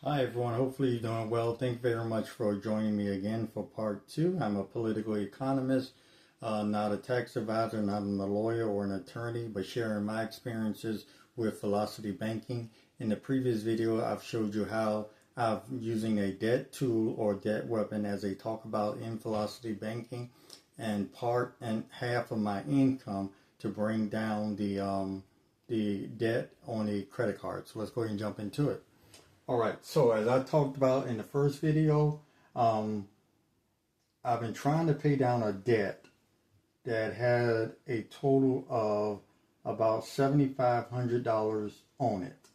Hi everyone, hopefully you're doing well. Thank you very much for joining me again for part two. I'm a political economist, not a tax advisor, not a lawyer or an attorney, but sharing my experiences with velocity banking. In the previous video, I've showed you how I'm using a debt tool or debt weapon as they talk about in velocity banking, and part and half of my income to bring down the debt on a credit card. So let's go ahead and jump into it. All right, so as I talked about in the first video, I've been trying to pay down a debt that had a total of about $7,500 on it.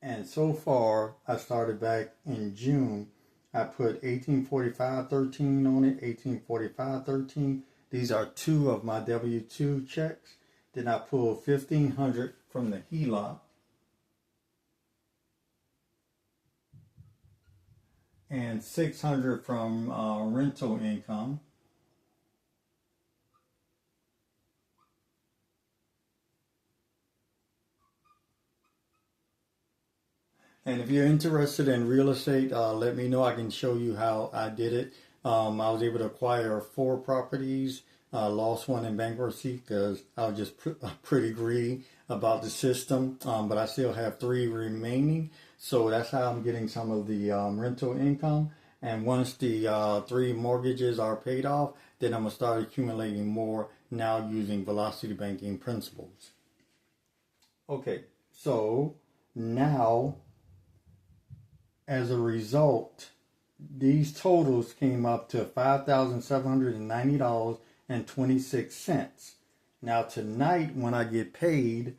And so far, I started back in June. I put 1845.13 on it, 1845.13. These are two of my W-2 checks. Then I pulled $1,500 from the HELOC. And $600 from rental income. And if you're interested in real estate, let me know. I can show you how I did it. I was able to acquire 4 properties. Lost one in bankruptcy because I was just pretty greedy about the system. But I still have 3 remaining. So that's how I'm getting some of the rental income. And once the 3 mortgages are paid off, then I'm going to start accumulating more now using velocity banking principles. Okay, so now as a result, these totals came up to $5,790.26. Now tonight when I get paid,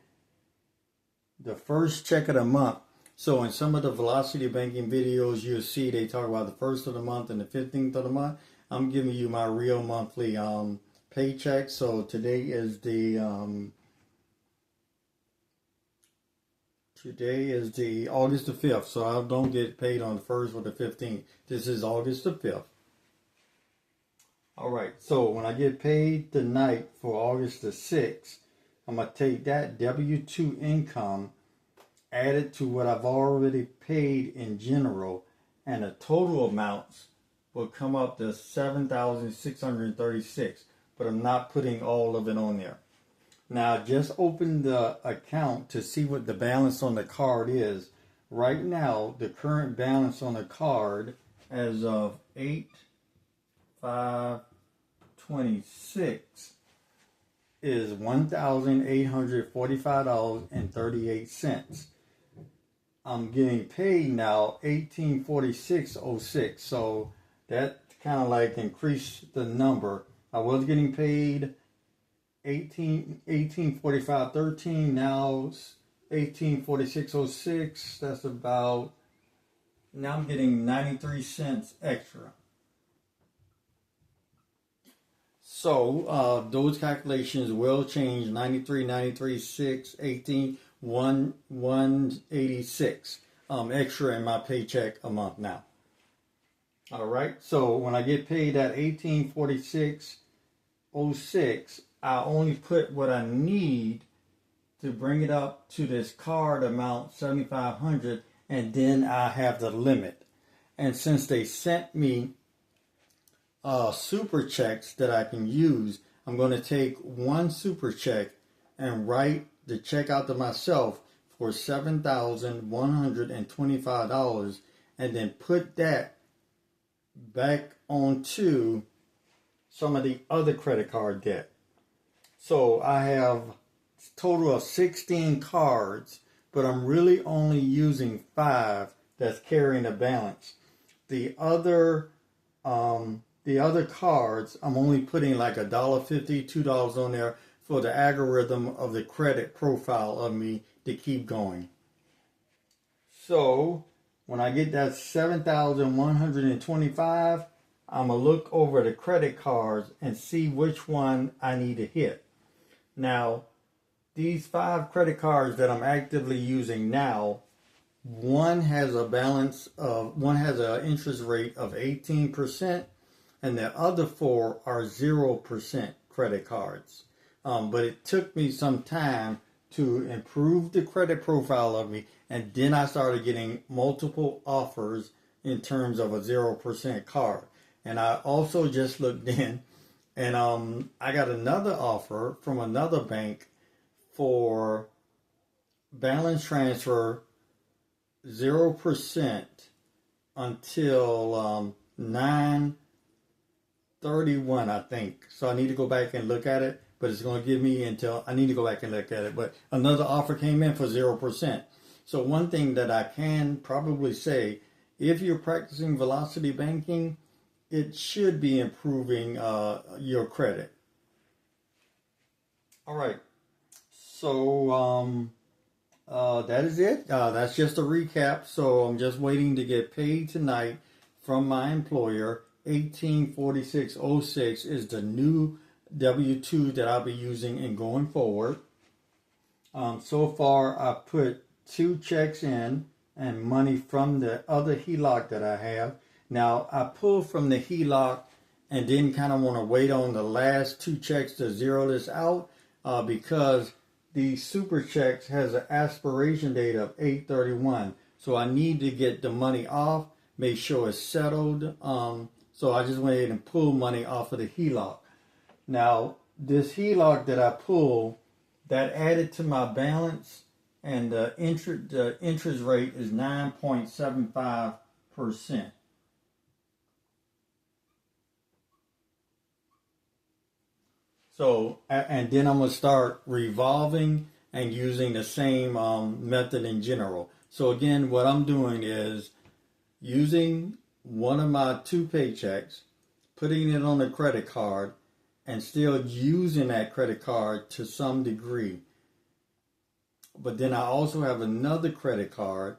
the first check of the month, so in some of the velocity banking videos you'll see they talk about the first of the month and the 15th of the month. I'm giving you my real monthly paycheck. So today is the August the 5th. So I don't get paid on the 1st or the 15th. This is August the 5th. All right, so when I get paid tonight for August the 6th, I'm going to take that W-2 income, add it to what I've already paid in general, and the total amounts will come up to $7,636, but I'm not putting all of it on there. Now, just open the account to see what the balance on the card is. Right now, the current balance on the card as of 8/5/26 is $1,845.38. I'm getting paid now $1846.06, so that kind of like increased the number. I was getting paid $1845.13, now $1846.06. That's about, now I'm getting 93 cents extra. So those calculations will change. 93, 93, 6, 18, 186 extra in my paycheck a month now. All right, so when I get paid at $1846.06, I only put what I need to bring it up to this card amount, $7,500, and then I have the limit. And since they sent me super checks that I can use, I'm going to take one super check and write the check out to myself for $7,125 and then put that back onto some of the other credit card debt. So I have a total of 16 cards, but I'm really only using 5 that's carrying the balance. The other cards, I'm only putting like $1.50, $2 on there for the algorithm of the credit profile of me to keep going. So when I get that $7,125, I'm going to look over the credit cards and see which one I need to hit. Now, these 5 credit cards that I'm actively using now, one has an interest rate of 18%, and the other 4 are 0% credit cards. But it took me some time to improve the credit profile of me, and then I started getting multiple offers in terms of a 0% card. And I also just looked in, and I got another offer from another bank for balance transfer 0% until 9/31, I think. So I need to go back and look at it, but it's going to give me until I need to go back and look at it. But another offer came in for 0%. So one thing that I can probably say, if you're practicing velocity banking, it should be improving your credit. All right. So that is it. That's just a recap. So I'm just waiting to get paid tonight from my employer. 184606 is the new W-2 that I'll be using and going forward. So far, I put 2 checks in and money from the other HELOC that I have. Now, I pulled from the HELOC and then kind of want to wait on the last 2 checks to zero this out because the super checks has an expiration date of 8/31. So I need to get the money off, make sure it's settled. So I just went ahead and pulled money off of the HELOC. Now, this HELOC that I pulled, that added to my balance, and the interest rate is 9.75%. So, and then I'm going to start revolving and using the same method in general. So again, what I'm doing is using one of my 2 paychecks, putting it on a credit card, and still using that credit card to some degree. But then I also have another credit card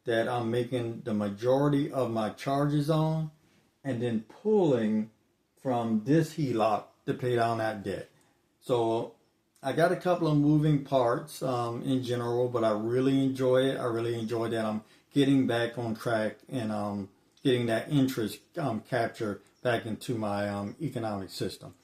that I'm making the majority of my charges on, and then pulling from this HELOC to pay down that debt. So I got a couple of moving parts in general, but I really enjoy it. I really enjoy that I'm getting back on track and getting that interest capture back into my economic system.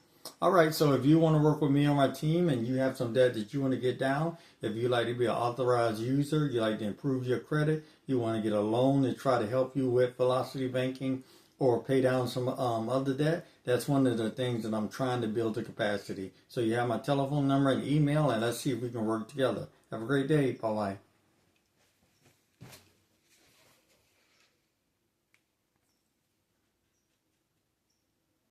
All right, so if you want to work with me on my team and you have some debt that you want to get down, if you like to be an authorized user, you like to improve your credit, you want to get a loan to try to help you with velocity banking or pay down some other debt, that's one of the things that I'm trying to build the capacity. So you have my telephone number and email, and let's see if we can work together. Have a great day. Bye-bye.